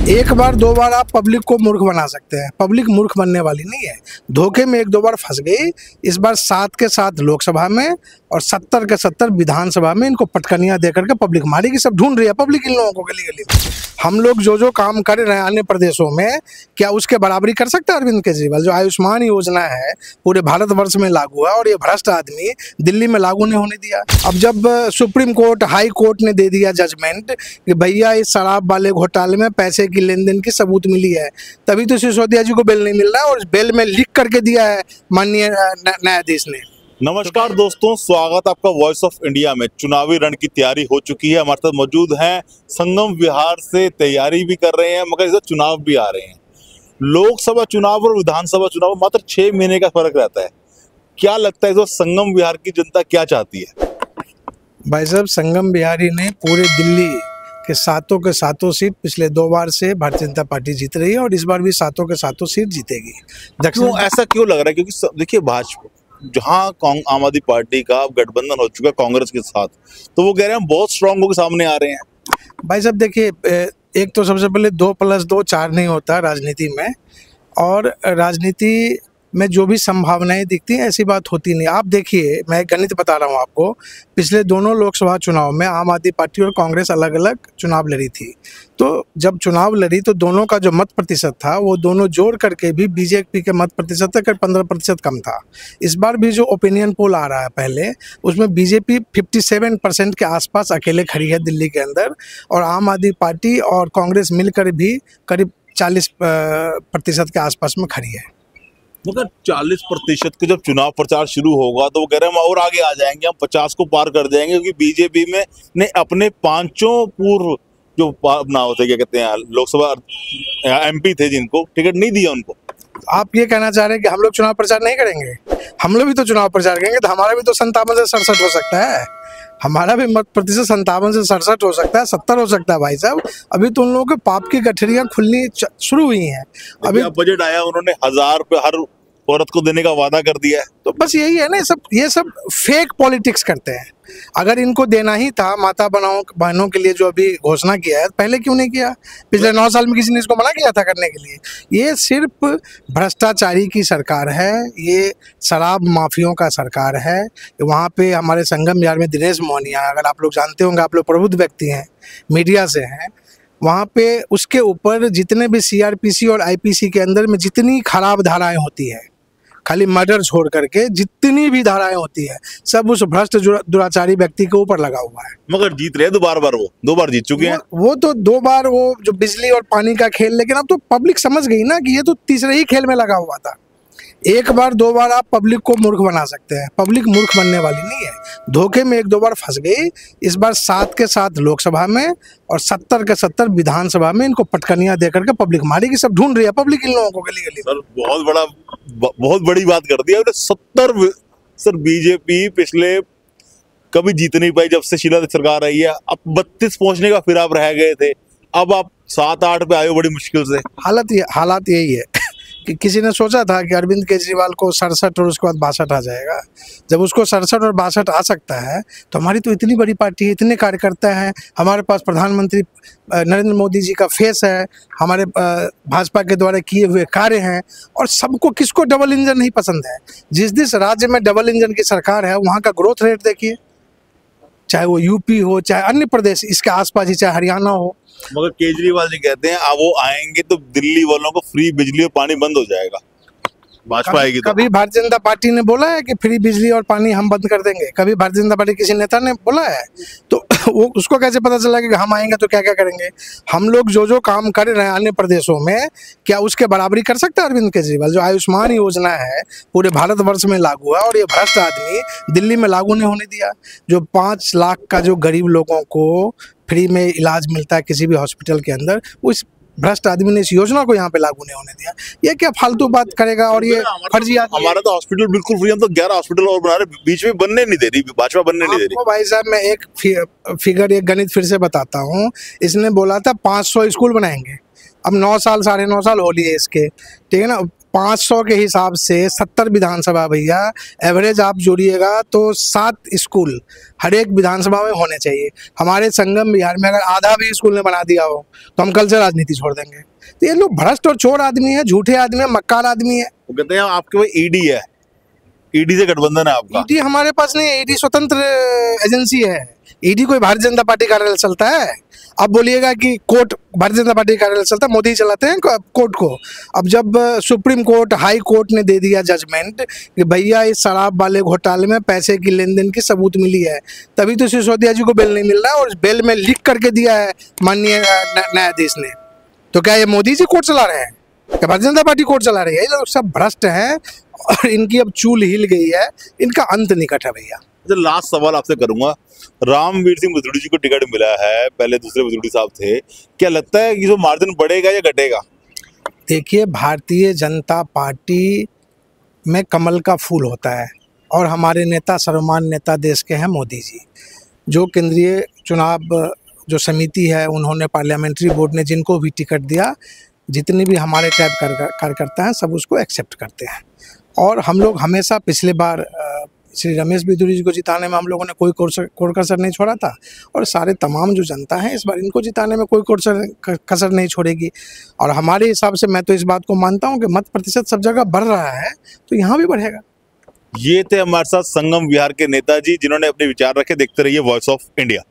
एक बार दो बार आप पब्लिक को मूर्ख बना सकते हैं, पब्लिक मूर्ख बनने वाली नहीं है। धोखे में एक दो बार फंस गई, इस बार 7 के 7 लोकसभा में और 70 के 70 विधानसभा में इनको पटकनियां देकर के पब्लिक मारेगी। सब ढूंढ रही है पब्लिक इन लोगों को गली गली में। हम लोग जो जो काम कर रहे हैं अन्य प्रदेशों में, क्या उसके बराबरी कर सकता है अरविंद केजरीवाल? जो आयुष्मान योजना है पूरे भारतवर्ष में लागू है और ये भ्रष्ट आदमी दिल्ली में लागू नहीं होने दिया। अब जब सुप्रीम कोर्ट, हाई कोर्ट ने दे दिया जजमेंट कि भैया इस शराब वाले घोटाले में पैसे की लेन देन की सबूत मिली है, तभी तो सिसोदिया जी को बेल नहीं मिल रहा है और बेल में लिख करके दिया है माननीय न्यायाधीश ने। नमस्कार दोस्तों, स्वागत आपका वॉइस ऑफ इंडिया में। चुनावी रण की तैयारी हो चुकी है। हमारे साथ मौजूद हैं संगम विहार से, तैयारी भी कर रहे हैं मगर इधर चुनाव भी आ रहे हैं। लोकसभा चुनाव और विधानसभा चुनाव मात्र 6 महीने का फर्क रहता है। क्या लगता है इस वक्त संगम विहार की जनता क्या चाहती है? भाई साहब, संगम बिहारी ने पूरे दिल्ली के सातों के सातों सीट पिछले 2 बार से भारतीय जनता पार्टी जीत रही है और इस बार भी सातों के सातों सीट जीतेगी। क्यों ऐसा क्यों लग रहा है? क्योंकि देखिए, भाजपा जहां आम आदमी पार्टी का गठबंधन हो चुका है कांग्रेस के साथ, तो वो कह रहे हैं बहुत स्ट्रांग होकर सामने आ रहे हैं। भाई साहब देखिए, एक तो सबसे पहले 2 + 2 4 नहीं होता राजनीति में, और राजनीति में जो भी संभावनाएं दिखती हैं ऐसी बात होती नहीं। आप देखिए, मैं गणित बता रहा हूँ आपको। पिछले दोनों लोकसभा चुनाव में आम आदमी पार्टी और कांग्रेस अलग अलग चुनाव लड़ी थी। तो जब चुनाव लड़ी तो दोनों का जो मत प्रतिशत था वो दोनों जोड़ करके भी बीजेपी के मत प्रतिशत तक 15% कम था। इस बार भी जो ओपिनियन पोल आ रहा है पहले, उसमें बीजेपी 57% के आसपास अकेले खड़ी है दिल्ली के अंदर, और आम आदमी पार्टी और कांग्रेस मिलकर भी करीब 40% के आसपास में खड़ी है। मगर 40% के जब चुनाव प्रचार शुरू होगा तो वो कह रहे हैं हम और आगे आ जाएंगे, हम 50 को पार कर जाएंगे, क्योंकि बीजेपी में ने अपने 5 पूर्व जो अपना होते क्या कहते हैं लोकसभा एमपी थे जिनको टिकट नहीं दिया उनको। आप ये कहना चाह रहे हैं कि हम लोग चुनाव प्रचार नहीं करेंगे? हम लोग भी तो चुनाव प्रचार करेंगे, तो हमारा भी तो 57 से 67 हो सकता है। हमारा भी मत प्रतिशत 57 से 67 हो सकता है, 70 हो सकता है। भाई साहब, अभी तो उन लोगों के पाप की गठरियां खुलनी शुरू हुई हैं। अभी बजट आया, उन्होंने 1000 रुपये हर औरत को देने का वादा कर दिया है। तो बस यही है ना, ये सब फेक पॉलिटिक्स करते हैं। अगर इनको देना ही था माता बहनों के लिए जो अभी घोषणा किया है, पहले क्यों नहीं किया? पिछले 9 साल में किसी ने इसको मना किया था करने के लिए? ये सिर्फ भ्रष्टाचारी की सरकार है, ये शराब माफियों का सरकार है। वहाँ पे हमारे संगम बिहार में दिनेश मोहनिया, अगर आप लोग जानते होंगे, आप लोग प्रबुद्ध व्यक्ति हैं, मीडिया से हैं, वहाँ पे उसके ऊपर जितने भी सीआरपीसी और आईपीसी के अंदर में जितनी खराब धाराएं होती हैं, खाली मर्डर छोड़ करके जितनी भी धाराएं होती है, सब उस भ्रष्ट दुराचारी व्यक्ति के ऊपर लगा हुआ है। मगर जीत रहे हैं वो 2 बार जीत चुके हैं। वो तो 2 बार वो जो बिजली और पानी का खेल, लेकिन अब तो पब्लिक समझ गई ना कि ये तो तीसरे ही खेल में लगा हुआ था। एक बार दो बार आप पब्लिक को मूर्ख बना सकते हैं, पब्लिक मूर्ख बनने वाली नहीं है। धोखे में एक दो बार फंस गई, इस बार 7 के 7 लोकसभा में और 70 के 70 विधानसभा में इनको पटकनियां देकर के पब्लिक मारेगी। सब ढूंढ रही है पब्लिक इन लोगों को गली गली। सर बहुत बड़ी बात कर दी है। 70 सर, बीजेपी पिछले कभी जीत नहीं पाई जब से शीला सरकार आई है। अब 32 पहुंचने का फिर आप रह गए थे, अब आप 7-8 पे आए हो बड़ी मुश्किल से। हालात यही है कि किसी ने सोचा था कि अरविंद केजरीवाल को 67 और उसके बाद 62 आ जाएगा। जब उसको 67 और 62 आ सकता है तो हमारी तो इतनी बड़ी पार्टी है, इतने कार्यकर्ता हैं, हमारे पास प्रधानमंत्री नरेंद्र मोदी जी का फेस है, हमारे भाजपा के द्वारा किए हुए कार्य हैं, और सबको, किसको डबल इंजन नहीं पसंद है? जिस राज्य में डबल इंजन की सरकार है वहाँ का ग्रोथ रेट देखिए, चाहे वो यूपी हो, चाहे अन्य प्रदेश इसके आसपास ही, चाहे हरियाणा हो। मगर केजरीवाल जी कहते हैं वो आएंगे तो दिल्ली वालों को फ्री बिजली और पानी बंद हो जाएगा, भाजपा आएगी तो। कभी भारतीय जनता पार्टी ने बोला है कि फ्री बिजली और पानी हम बंद कर देंगे? कभी भारतीय जनता पार्टी किसी नेता ने बोला है? तो वो उसको कैसे पता चला कि हम आएंगे तो क्या क्या करेंगे? हम लोग जो जो काम कर रहे हैं अन्य प्रदेशों में, क्या उसके बराबरी कर सकता है अरविंद केजरीवाल? जो आयुष्मान योजना है पूरे भारतवर्ष में लागू है और ये भ्रष्ट आदमी दिल्ली में लागू नहीं होने दिया। जो 5 लाख का जो गरीब लोगों को फ्री में इलाज मिलता है किसी भी हॉस्पिटल के अंदर, उस भ्रष्ट आदमी ने इस योजना को यहाँ पे लागू नहीं होने दिया। ये क्या फालतू बात करेगा? और ये फर्जी आदमी। हमारा तो हॉस्पिटल बिल्कुल फ्री, हम तो 11 हॉस्पिटल और बना रहे, बीच में बनने नहीं दे रही भाजपा, बनने नहीं दे रही। भाई साहब, मैं एक गणित फिर से बताता हूँ। इसने बोला था 500 स्कूल बनाएंगे, अब 9 साल 9.5 साल हो लिए इसके, ठीक है ना। 500 के हिसाब से 70 विधानसभा भैया, एवरेज आप जोड़िएगा तो 7 स्कूल हर एक विधानसभा में होने चाहिए। हमारे संगम बिहार में अगर आधा भी स्कूल ने बना दिया हो तो हम कल से राजनीति छोड़ देंगे। तो ये लोग भ्रष्ट और चोर आदमी है, झूठे आदमी है, मक्कार आदमी है। वो कहते हैं आपके पास ईडी है, ईडी से गठबंधन है आपका। ईडी हमारे पास नहीं है, ईडी स्वतंत्र एजेंसी है। ईडी कोई भारतीय जनता पार्टी कार्यालय चलता है? अब बोलिएगा कि कोर्ट भारतीय जनता पार्टी कार्यालय चलता है, मोदी चलाते हैं कोर्ट को। अब जब सुप्रीम कोर्ट, हाई कोर्ट ने दे दिया जजमेंट कि भैया इस शराब वाले घोटाले में पैसे की लेन देन की सबूत मिली है, तभी तो सिसोदिया जी को बेल नहीं मिल रहा है। और बेल में लिख करके दिया है माननीय न्यायाधीश ने। तो क्या ये मोदी जी कोर्ट चला रहे हैं? क्या भारतीय जनता पार्टी कोर्ट चला रही है? ये लोग सब भ्रष्ट हैं और इनकी अब चूल हिल गई है, इनका अंत निकट है भैया। लास्ट सवाल आपसे करूंगा, रामवीर सिंह भदौड़ी जी को टिकट मिला है, पहले दूसरे भदौड़ी साहब थे, क्या लगता है कि जो मार्जिन बढ़ेगा या घटेगा? देखिए, भारतीय जनता पार्टी में कमल का फूल होता है और हमारे नेता, सर्वमान्य नेता देश के हैं मोदी जी। जो केंद्रीय चुनाव जो समिति है, उन्होंने पार्लियामेंट्री बोर्ड ने जिनको भी टिकट दिया, जितने भी हमारे टाइप कार्यकर्ता हैं, सब उसको एक्सेप्ट करते हैं। और हम लोग हमेशा, पिछले बार श्री रमेश भदौड़ी जी को जिताने में हम लोगों ने कोई कोर कसर नहीं छोड़ा था, और सारे तमाम जो जनता है इस बार इनको जिताने में कोई कसर नहीं छोड़ेगी। और हमारे हिसाब से मैं तो इस बात को मानता हूं कि मत प्रतिशत सब जगह बढ़ रहा है, तो यहाँ भी बढ़ेगा। ये थे हमारे साथ संगम विहार के नेताजी, जिन्होंने अपने विचार रखे। देखते रहिए वॉइस ऑफ इंडिया।